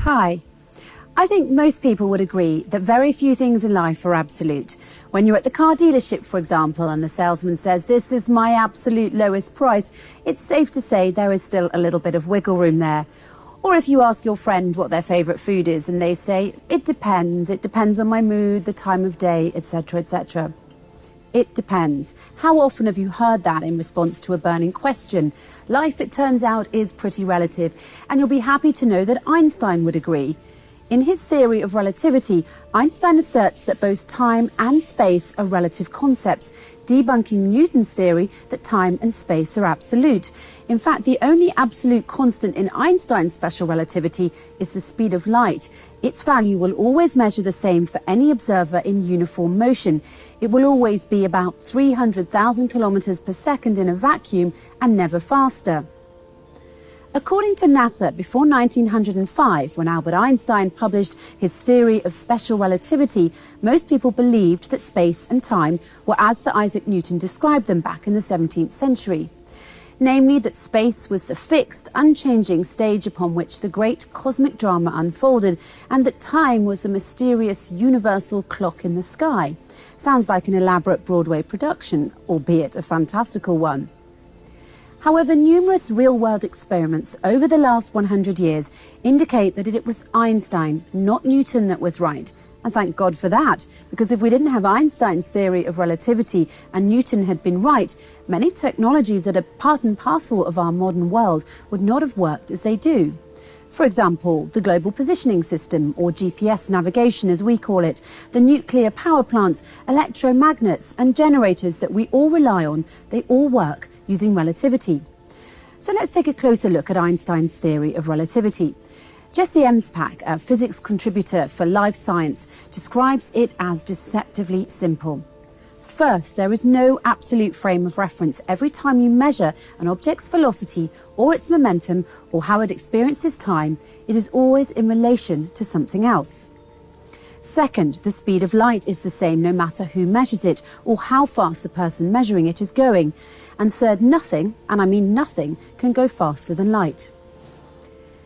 Hi. I think most people would agree that very few things in life are absolute. When you're at the car dealership, for example, and the salesman says, "This is my absolute lowest price," it's safe to say there is still a little bit of wiggle room there. Or if you ask your friend what their favourite food is and they say, it depends on my mood, the time of day, etc., etc. It depends. How often have you heard that in response to a burning question? Life, it turns out, is pretty relative, and you'll be happy to know that Einstein would agree. In his theory of relativity, Einstein asserts that both time and space are relative concepts, debunking Newton's theory that time and space are absolute. In fact, the only absolute constant in Einstein's special relativity is the speed of light. Its value will always measure the same for any observer in uniform motion. It will always be about 300,000 kilometers per second in a vacuum and never faster. According to NASA, before 1905, when Albert Einstein published his theory of special relativity, most people believed that space and time were as Sir Isaac Newton described them back in the 17th century. Namely, that space was the fixed, unchanging stage upon which the great cosmic drama unfolded, and that time was the mysterious universal clock in the sky. Sounds like an elaborate Broadway production, albeit a fantastical one. However, numerous real-world experiments over the last 100 years indicate that it was Einstein, not Newton, that was right. And thank God for that, because if we didn't have Einstein's theory of relativity and Newton had been right, many technologies that are part and parcel of our modern world would not have worked as they do. For example, the Global Positioning System, or GPS navigation as we call it, the nuclear power plants, electromagnets and generators that we all rely on, they all work using relativity. So let's take a closer look at Einstein's theory of relativity. Jesse Emspak, a physics contributor for Life Science, describes it as deceptively simple. First, there is no absolute frame of reference every time you measure an object's velocity or its momentum or how it experiences time. It is always in relation to something else. Second, the speed of light is the same no matter who measures it or how fast the person measuring it is going. And third, nothing, and I mean nothing, can go faster than light.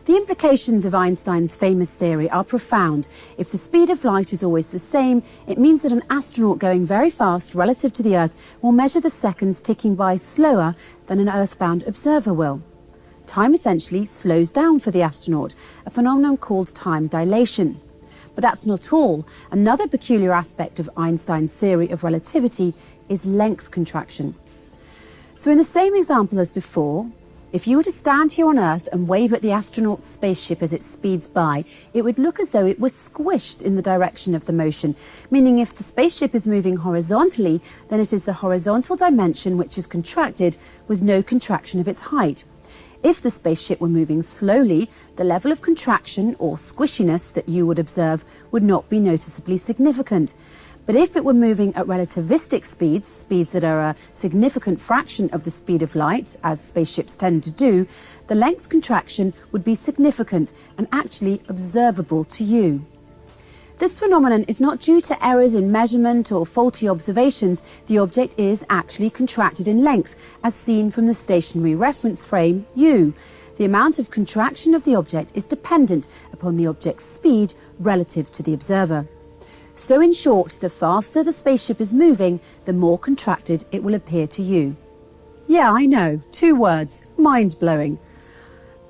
The implications of Einstein's famous theory are profound. If the speed of light is always the same, it means that an astronaut going very fast relative to the Earth will measure the seconds ticking by slower than an earthbound observer will. Time essentially slows down for the astronaut, a phenomenon called time dilation. But that's not all. Another peculiar aspect of Einstein's theory of relativity is length contraction. So in the same example as before, if you were to stand here on Earth and wave at the astronaut's spaceship as it speeds by, it would look as though it was squished in the direction of the motion, meaning if the spaceship is moving horizontally, then it is the horizontal dimension which is contracted with no contraction of its height. If the spaceship were moving slowly, the level of contraction or squishiness that you would observe would not be noticeably significant. But if it were moving at relativistic speeds, speeds that are a significant fraction of the speed of light, as spaceships tend to do, the length contraction would be significant and actually observable to you. This phenomenon is not due to errors in measurement or faulty observations. The object is actually contracted in length, as seen from the stationary reference frame, u. The amount of contraction of the object is dependent upon the object's speed relative to the observer. So in short, the faster the spaceship is moving, the more contracted it will appear to you. Yeah, I know, 2 words, mind-blowing.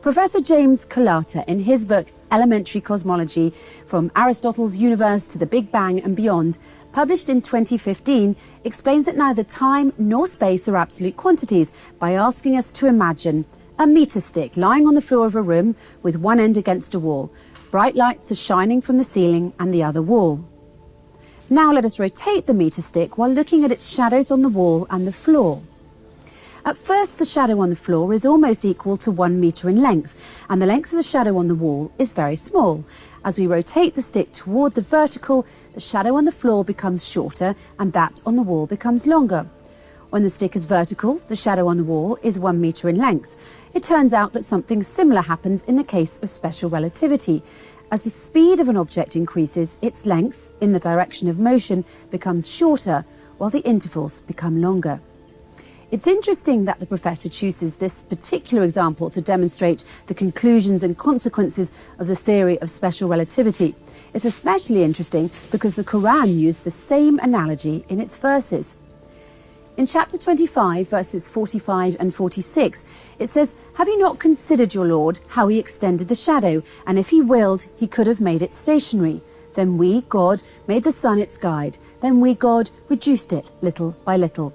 Professor James Colata, in his book Elementary Cosmology, From Aristotle's Universe to the Big Bang and Beyond, published in 2015, explains that neither time nor space are absolute quantities by asking us to imagine a meter stick lying on the floor of a room with one end against a wall. Bright lights are shining from the ceiling and the other wall. Now let us rotate the meter stick while looking at its shadows on the wall and the floor. At first, the shadow on the floor is almost equal to 1 meter in length, and the length of the shadow on the wall is very small. As we rotate the stick toward the vertical, the shadow on the floor becomes shorter and that on the wall becomes longer. When the stick is vertical, the shadow on the wall is 1 meter in length. It turns out that something similar happens in the case of special relativity. As the speed of an object increases, its length, in the direction of motion, becomes shorter, while the intervals become longer. It's interesting that the professor chooses this particular example to demonstrate the conclusions and consequences of the theory of special relativity. It's especially interesting because the Quran used the same analogy in its verses. In chapter 25, verses 45 and 46, it says, "Have you not considered your Lord, how he extended the shadow, and if he willed, he could have made it stationary? Then we, God, made the sun its guide. Then we, God, reduced it little by little."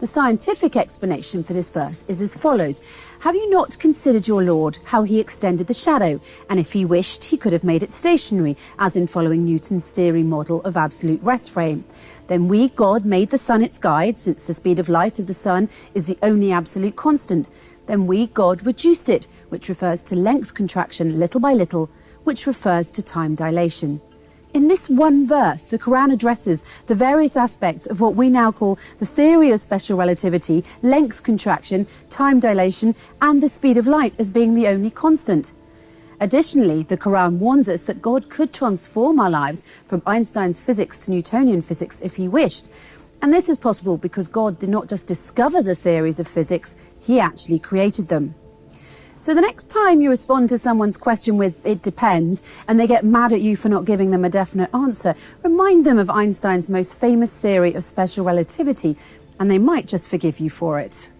The scientific explanation for this verse is as follows. "Have you not considered your Lord, how he extended the shadow, and if he wished, he could have made it stationary, as in following Newton's theory model of absolute rest frame? Then we, God, made the sun its guide, since the speed of light of the sun is the only absolute constant. Then we, God, reduced it, which refers to length contraction little by little, which refers to time dilation." In this one verse, the Quran addresses the various aspects of what we now call the theory of special relativity, length contraction, time dilation, and the speed of light as being the only constant. Additionally, the Quran warns us that God could transform our lives from Einstein's physics to Newtonian physics if he wished. And this is possible because God did not just discover the theories of physics, he actually created them. So the next time you respond to someone's question with "it depends" and they get mad at you for not giving them a definite answer, remind them of Einstein's most famous theory of special relativity, and they might just forgive you for it.